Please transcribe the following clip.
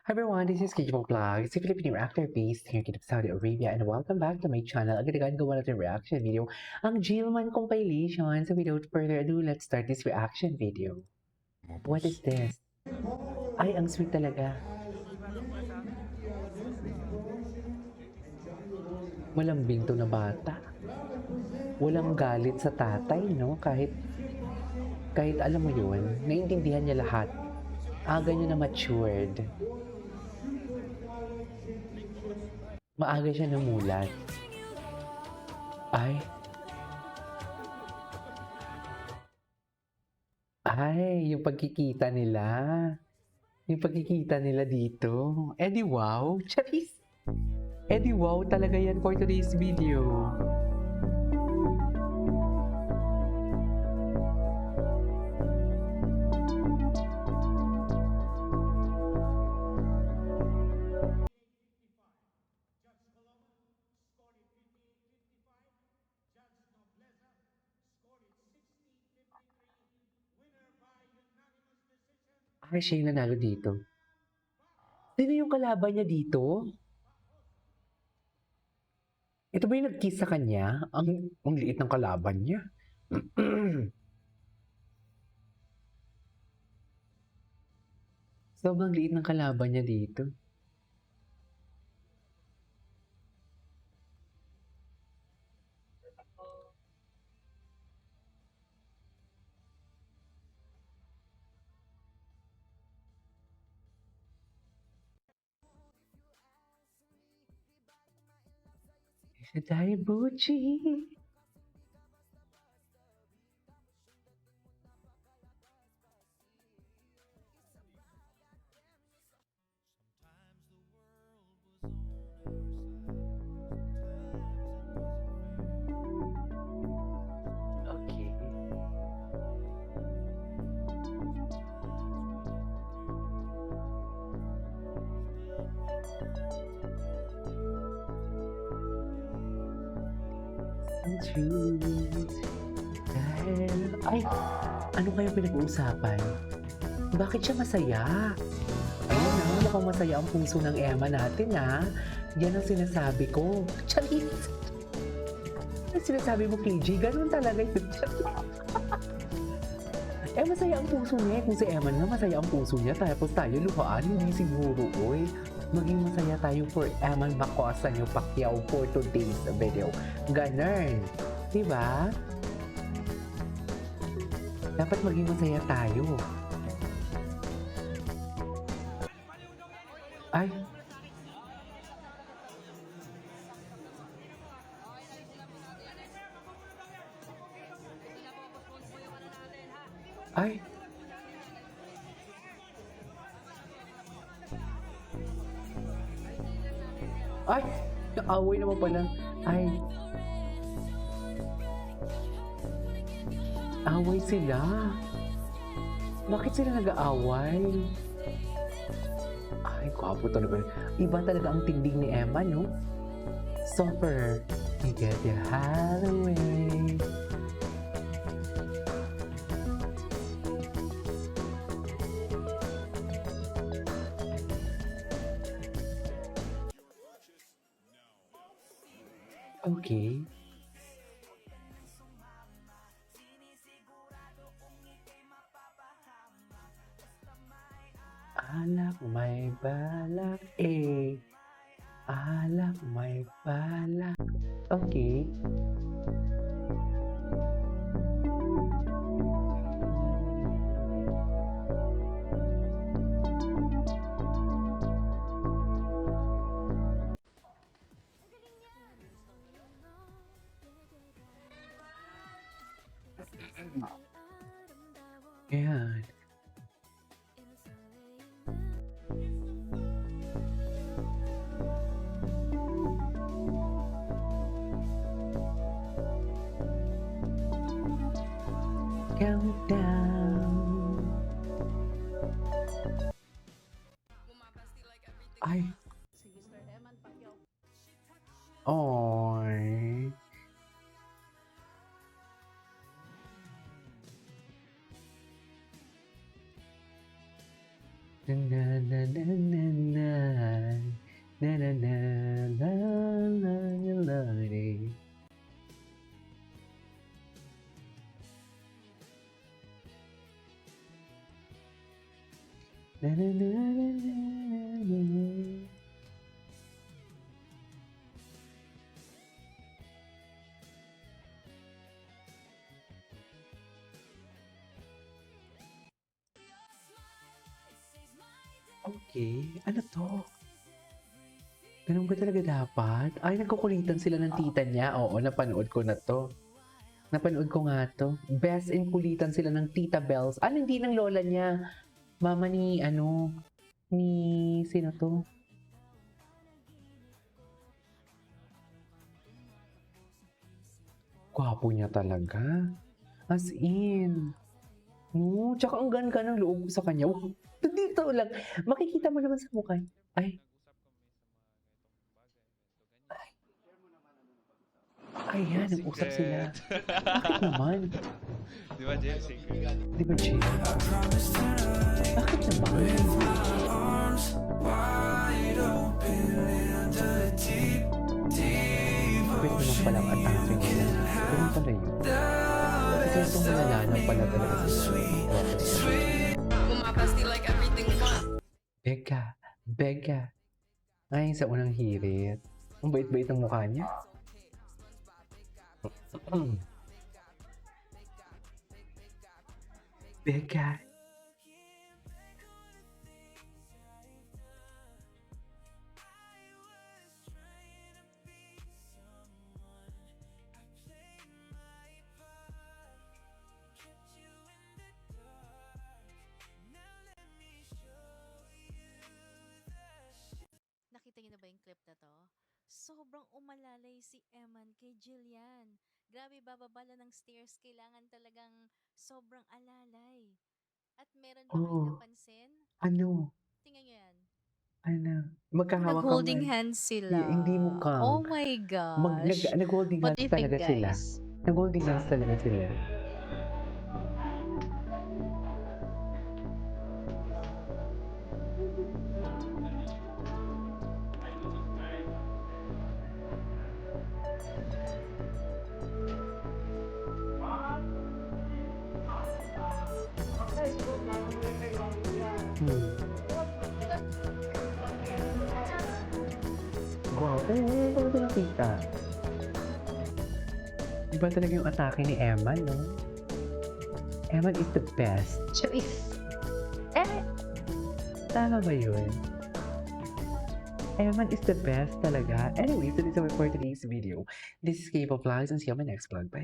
Hi everyone, this is Kijmo Vlog. It's a Filipino actor based here in Saudi Arabia and welcome back to my channel. Agad-agad gawa natin reaction video. Ang Jillman compilation. So without further ado, let's start this reaction video. What is this? Ay, ang sweet talaga. Malambing to na bata. Walang galit sa tatay, no? Kahit alam mo yun, naiintindihan niya lahat. Aga niya na matured. Maaga siya namulat. Ay, yung pagkikita nila. Yung pagkikita nila dito. Eh di wow. Charis! Eh di wow talaga yan for today's video. Ay, siya yung nanalo dito. Sino yung kalaban niya dito? Ito ba yung nag-kiss sa kanya? Ang liit ng kalaban niya. Sobrang liit ng kalaban niya dito. Sa Daibuchi. Okay. True. Dahil, ay, ano kayo pinag-uusapan? Bakit siya masaya? Ayun na, mukhang masaya ang puso ng Emma natin ha. Yan ang sinasabi ko. Charis! Ang sinasabi mo, KJ, ganun talaga yun. Masaya ang puso niya. Kung si Emma na masaya ang puso niya, tapos tayo luhaan, hindi siguro, oy. Maging masaya tayo for Eman Bacosa yung Pacquiao for today's video. Ganun. Diba? Dapat maging masaya tayo. Ay. Ay. Ay, naaway naman pala. Ay. Away sila. Bakit sila nag-aaway? Ay, gwapo talaga. Iba talaga ang tingding ni Emma, no? Super. You get your heart away. Okay. Alak may balak eh. Alak may balak. Okay. Ayan. Countdown. Ay. Oy. Na, na, na, na, na. Na, na, na, na, na, na, na. Okay, ano 'to? Gano'n ba talaga dapat? Ay, nagkukulitan sila ng tita niya. Oo, napanood ko na 'to. Napanood ko nga 'to. Best in kulitan sila ng Tita Bells. Hindi ng lola niya. Mama ni ano, ni sino 'to? Gwapo niya talaga. As in. No, tsaka ang ganda ng loob ko sa kanya. Dito lang, makikita mo naman sa mukha niya. Ay, ayan, nag-usap sila. Secret. Bakit naman? Di ba, Jay? Secret. Di ba, Jay? Bakit naman? Wait naman pala ang atake nila. Ganun pala yun. Kasi itong nalalaman pala talaga sila. Bumabasti like everything fun. Beka, Beka. Ay, sa unang hirit. Ang bait-bait ng mukha niya. Beka. Nakita niyo na ba yung clip na 'to? Sobrang umalalay si Eman kay Jillian. Grabe, bababa lang ng stairs, kailangan talagang sobrang alalay. At meron ba kayong Oh, napansin? ano? Tingnan niyo 'yan. Ano? Magkahawak Nag-holding kamay. hands Hindi mo sila. count. Oh my gosh. Nag-holding What hands do you think, talaga sila. guys? Nag-holding hands talaga sila. Wow, talaga nakita. Iba talaga yung atake ni Eman, no? Eman is the best. Charis! Tama ba yun? Eman is the best talaga. Anyways, that is all for today's video. This is K-Pop Vlogs and see you on my next vlog. Bye!